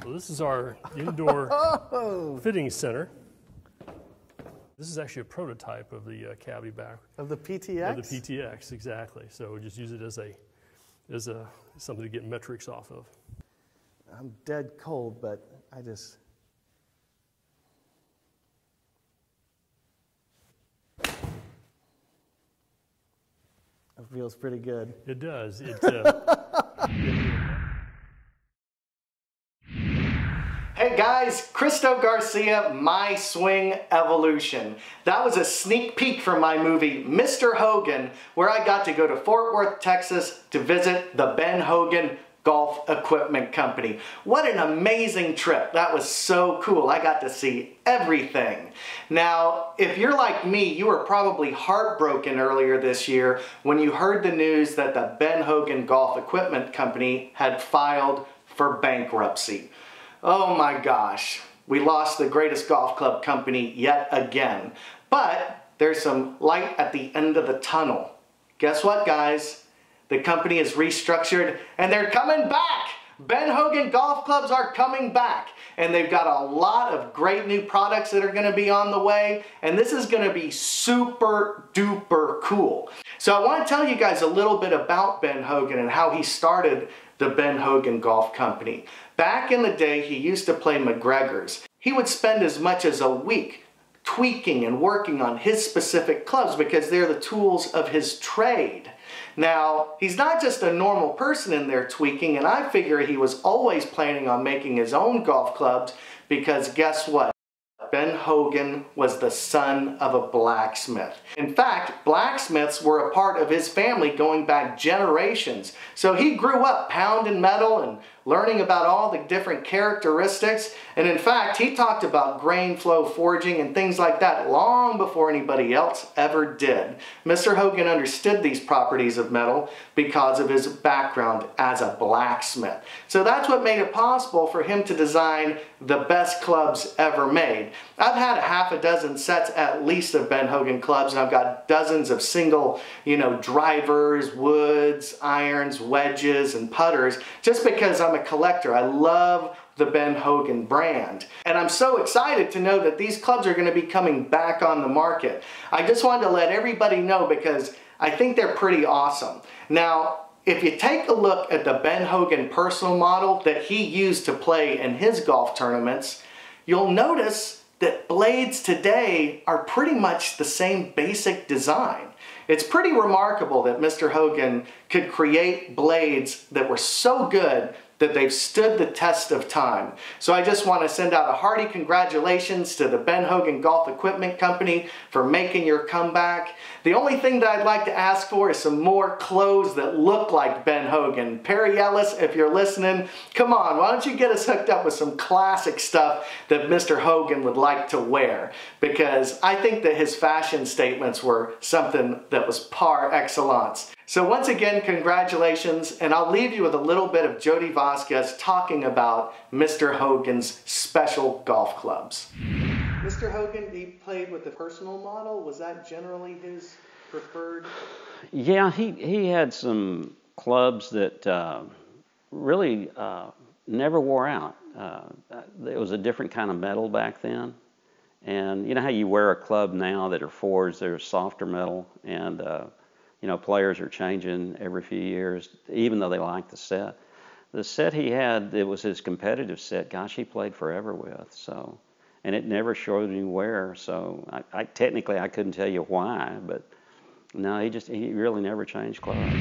So this is our indoor fitting center. This is actually a prototype of the cavity back. Of the PTX? Of the PTX, exactly. So we just use it as something to get metrics off of. I'm dead cold, but I just... It feels pretty good. It does. Hey guys, Christo Garcia, My Swing Evolution. That was a sneak peek from my movie, Mr. Hogan, where I got to go to Fort Worth, Texas to visit the Ben Hogan Golf Equipment Company. What an amazing trip. That was so cool. I got to see everything. Now, if you're like me, you were probably heartbroken earlier this year when you heard the news that the Ben Hogan Golf Equipment Company had filed for bankruptcy. Oh my gosh, we lost the greatest golf club company yet again. But there's some light at the end of the tunnel. Guess what, guys? The company is restructured and they're coming back. Ben Hogan golf clubs are coming back. And they've got a lot of great new products that are going to be on the way. And this is going to be super duper cool. So I want to tell you guys a little bit about Ben Hogan and how he started the Ben Hogan Golf Company. Back in the day, he used to play McGregor's. He would spend as much as a week tweaking and working on his specific clubs because they're the tools of his trade. Now, he's not just a normal person in there tweaking, and I figure he was always planning on making his own golf clubs because guess what? Ben Hogan was the son of a blacksmith. In fact, blacksmiths were a part of his family going back generations. So he grew up pounding metal and learning about all the different characteristics. And in fact, he talked about grain flow forging and things like that long before anybody else ever did. Mr. Hogan understood these properties of metal because of his background as a blacksmith. So that's what made it possible for him to design the best clubs ever made. I've had a half a dozen sets at least of Ben Hogan clubs, and I've got dozens of single, drivers, woods, irons, wedges, and putters, just because I'm a collector. I love the Ben Hogan brand. And I'm so excited to know that these clubs are going to be coming back on the market. I just wanted to let everybody know because I think they're pretty awesome. Now, if you take a look at the Ben Hogan personal model that he used to play in his golf tournaments, you'll notice that blades today are pretty much the same basic design. It's pretty remarkable that Mr. Hogan could create blades that were so good that they've stood the test of time. So I just want to send out a hearty congratulations to the Ben Hogan Golf Equipment Company for making your comeback. The only thing that I'd like to ask for is some more clothes that look like Ben Hogan. Perry Ellis, if you're listening, come on, why don't you get us hooked up with some classic stuff that Mr. Hogan would like to wear? Because I think that his fashion statements were something that was par excellence. So once again, congratulations, and I'll leave you with a little bit of Jody Vasquez talking about Mr. Hogan's special golf clubs. Mr. Hogan, he played with the personal model. Was that generally his preferred? Yeah, he had some clubs that really never wore out. It was a different kind of metal back then. And you know how you wear a club now that are fours, they're softer metal, and players are changing every few years, even though they like the set. The set he had, it was his competitive set. Gosh, he played forever with. So, and it never showed any wear. So, technically I couldn't tell you why, but no, he really never changed clubs.